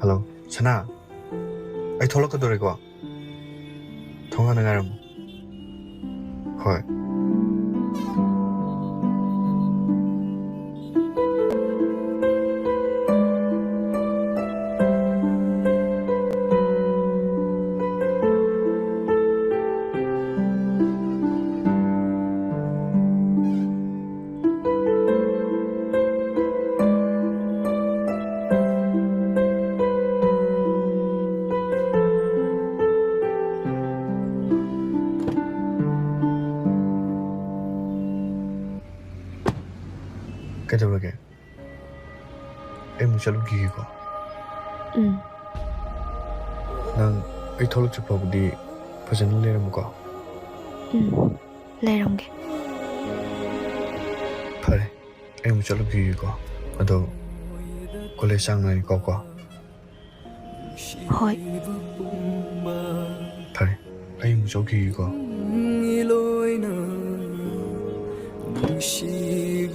Hello, Sana. I told you to go. 통화는 가름. 헐. 그저께 무절로 기기고 난 이 털을 쭉 보고디 버전을 내려먹어 내려온게 그래 무절로 기기고 나도 콜레상을 거고 헐 그래 무절 기기고 Nushi